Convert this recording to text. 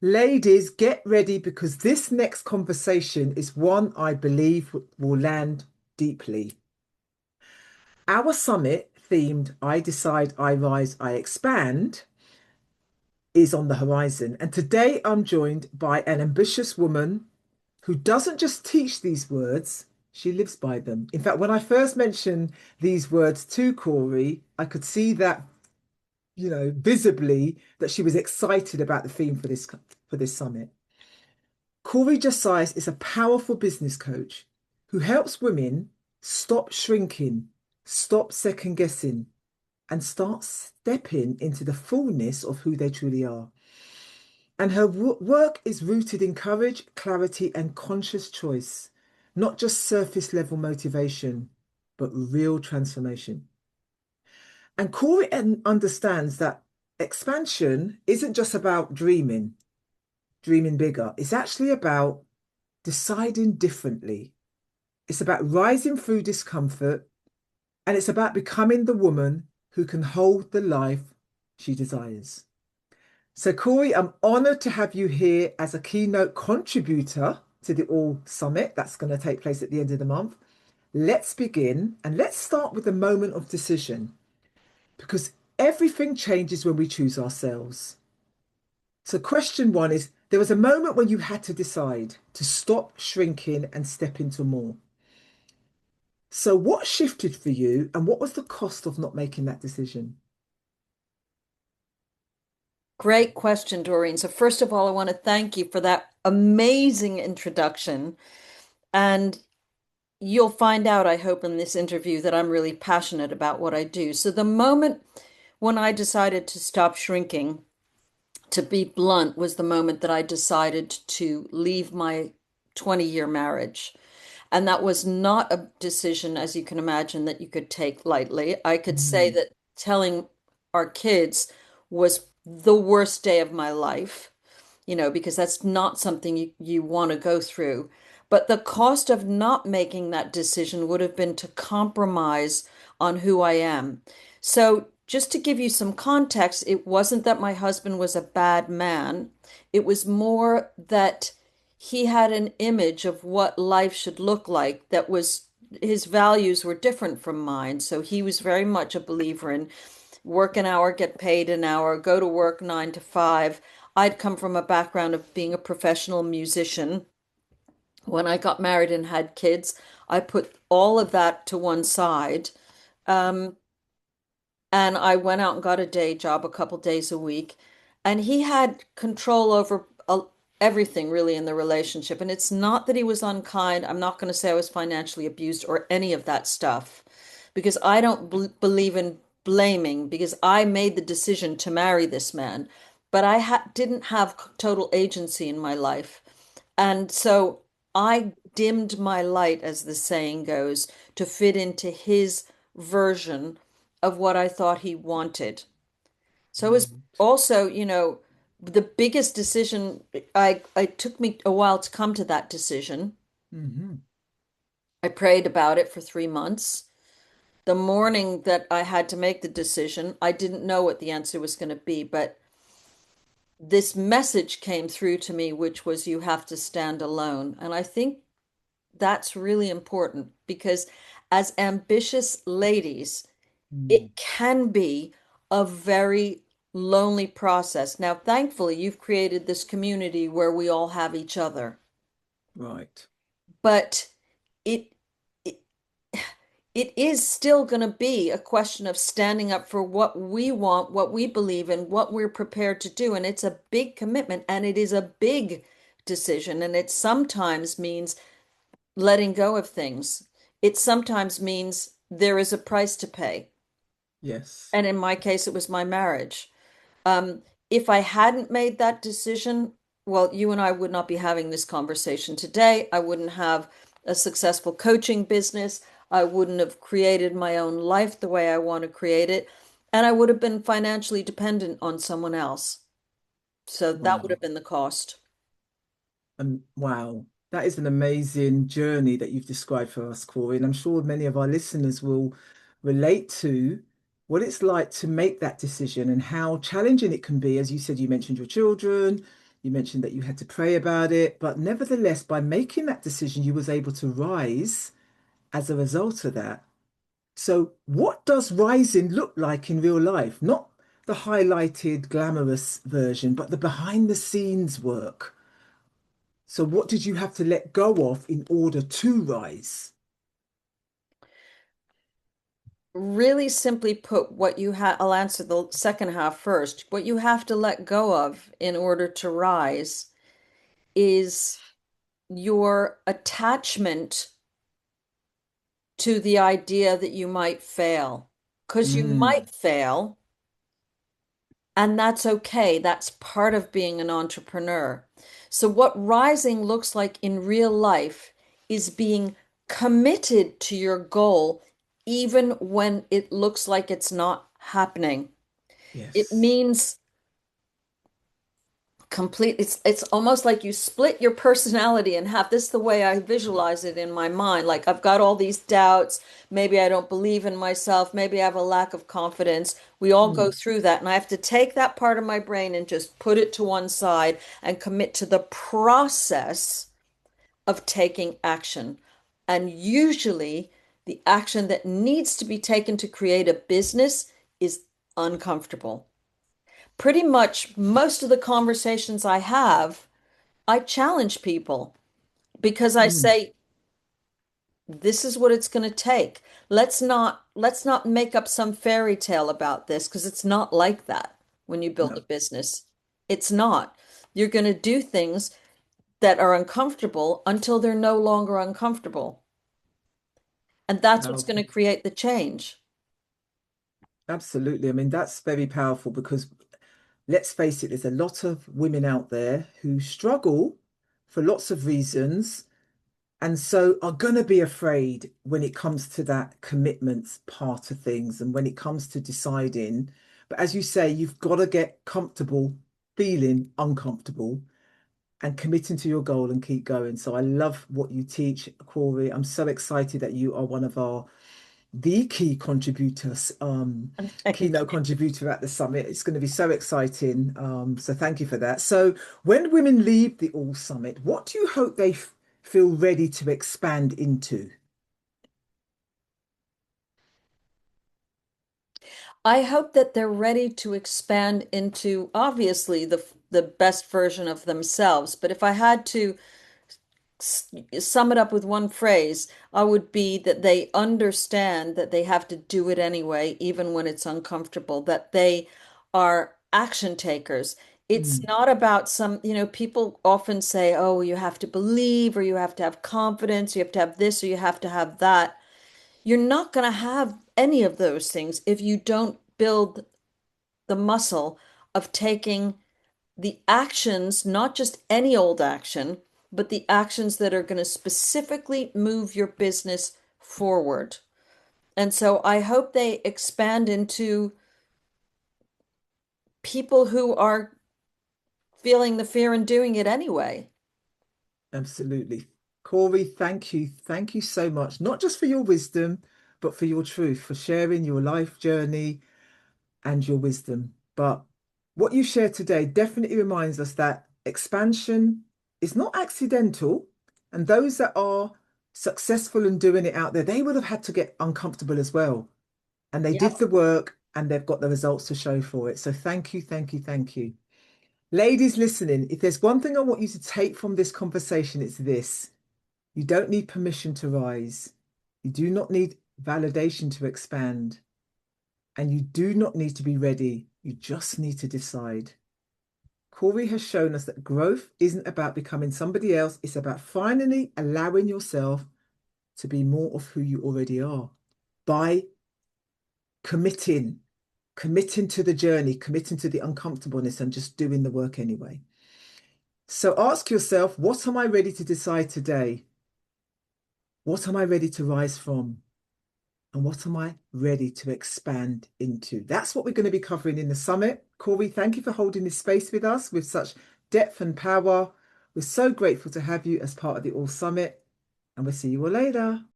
Ladies, get ready because this next conversation is one I believe will land deeply. Our summit themed I Decide, I Rise, I Expand is on the horizon. And today I'm joined by an ambitious woman who doesn't just teach these words, she lives by them. In fact, when I first mentioned these words to Corey, I could see that, visibly that she was excited about the theme for this summit. Cori Josias is a powerful business coach who helps women stop shrinking, stop second guessing, and start stepping into the fullness of who they truly are. And her work is rooted in courage, clarity, and conscious choice, not just surface level motivation, but real transformation. And Cori understands that expansion isn't just about dreaming bigger. It's actually about deciding differently. It's about rising through discomfort, and it's about becoming the woman who can hold the life she desires. So, Cori, I'm honored to have you here as a keynote contributor to the All Summit that's going to take place at the end of the month. Let's begin and let's start with the moment of decision because everything changes when we choose ourselves. So, question one is there was a moment when you had to decide to stop shrinking and step into more. So, what shifted for you and what was the cost of not making that decision? Great question, Doreen. So, first of all, I want to thank you for that amazing introduction. And you'll find out, I hope, in this interview that I'm really passionate about what I do. So, the moment when I decided to stop shrinking, to be blunt, was the moment that I decided to leave my 20-year marriage. And that was not a decision, as you can imagine, that you could take lightly. I could say Mm, that telling our kids was the worst day of my life, because that's not something you want to go through. But the cost of not making that decision would have been to compromise on who I am. So, just to give you some context, it wasn't that my husband was a bad man. It was more that he had an image of what life should look like that was his values were different from mine. So he was very much a believer in work an hour, get paid an hour, go to work 9 to 5. I'd come from a background of being a professional musician. When I got married and had kids, I put all of that to one side. Um, and I went out and got a day job a couple days a week. And he had control over everything really in the relationship. And it's not that he was unkind. I'm not going to say I was financially abused or any of that stuff because I don't believe in blaming because I made the decision to marry this man, but I didn't have total agency in my life. And so I dimmed my light, as the saying goes, to fit into his version of what I thought he wanted. So it was right. also, the biggest decision. I took me a while to come to that decision. Hmm. I prayed about it for 3 months. The morning that I had to make the decision, I didn't know what the answer was going to be, but this message came through to me, which was you have to stand alone. And I think that's really important because as ambitious ladies, Mm, it can be a very lonely process. Now, thankfully, you've created this community where we all have each other, right. but it it, it is still going to be a question of standing up for what we want, what we believe in, what we're prepared to do. And it's a big commitment and it is a big decision. And it sometimes means letting go of things. It sometimes means there is a price to pay. Yes. And in my case, it was my marriage. Um, if I hadn't made that decision, well, you and I would not be having this conversation today. I wouldn't have a successful coaching business. I wouldn't have created my own life the way I want to create it. And I would have been financially dependent on someone else. So that would Wow. have been the cost. And wow, that is an amazing journey that you've described for us, Corey. And I'm sure many of our listeners will relate to what it's like to make that decision and how challenging it can be. As you said, you mentioned your children, You mentioned that you had to pray about it, but nevertheless, by making that decision, you was able to rise as a result of that. So, what does rising look like in real life? Not the highlighted, glamorous version, but the behind the scenes work. So, what did you have to let go of in order to rise? Really simply put, what you have, I'll answer the second half first. What you have to let go of in order to rise is your attachment to the idea that you might fail. Because you Mm, might fail, and that's okay. That's part of being an entrepreneur. So, what rising looks like in real life is being committed to your goal, even when it looks like it's not happening. It yes. means complete it's almost like you split your personality in half. This is the way I visualize it in my mind. Like I've got all these doubts, maybe I don't believe in myself, maybe I have a lack of confidence. We all go Mm, through that, and I have to take that part of my brain and just put it to one side and commit to the process of taking action. And usually the action that needs to be taken to create a business is uncomfortable. Pretty much most of the conversations I have, I challenge people because I mm, say, this is what it's going to take. Let's not make up some fairy tale about this because it's not like that when you build a no, business. It's not. You're going to do things that are uncomfortable until they're no longer uncomfortable. And that's what's going to powerful. create the change. Absolutely. I mean, that's very powerful because let's face it, there's a lot of women out there who struggle for lots of reasons and so are going to be afraid when it comes to that commitment part of things and when it comes to deciding. But as you say, you've got to get comfortable feeling uncomfortable and committing to your goal and keep going. So I love what you teach, Corey. I'm so excited that you are one of our the key contributors, Thank keynote you. contributor at the summit. It's going to be so exciting. So thank you for that. So when women leave the All Summit, what do you hope they feel ready to expand into? I hope that they're ready to expand into obviously the best version of themselves. But if I had to sum it up with one phrase, I would be that they understand that they have to do it anyway, even when it's uncomfortable, that they are action takers. It's Mm, not about some, people often say, oh, you have to believe, or you have to have confidence, you have to have this, or you have to have that. You're not going to have any of those things if you don't build the muscle of taking the actions, not just any old action, but the actions that are going to specifically move your business forward. And so I hope they expand into people who are feeling the fear and doing it anyway. absolutely. Corey, thank you. Thank you so much, not just for your wisdom, but for your truth, for sharing your life journey and your wisdom. But what you shared today definitely reminds us that expansion is not accidental. And those that are successful in doing it out there, they would have had to get uncomfortable as well. And they did Yep. the work and they've got the results to show for it. So thank you, thank you, thank you. Ladies listening, if there's one thing I want you to take from this conversation, it's this. You don't need permission to rise. You do not need validation to expand. And you do not need to be ready. You just need to decide. Corey has shown us that growth isn't about becoming somebody else. It's about finally allowing yourself to be more of who you already are by committing, committing to the journey, committing to the uncomfortableness and just doing the work anyway. So ask yourself, what am I ready to decide today? What am I ready to rise from? And what am I ready to expand into? That's what we're going to be covering in the summit. Corey, thank you for holding this space with us with such depth and power. We're so grateful to have you as part of the All Summit, and we'll see you all later.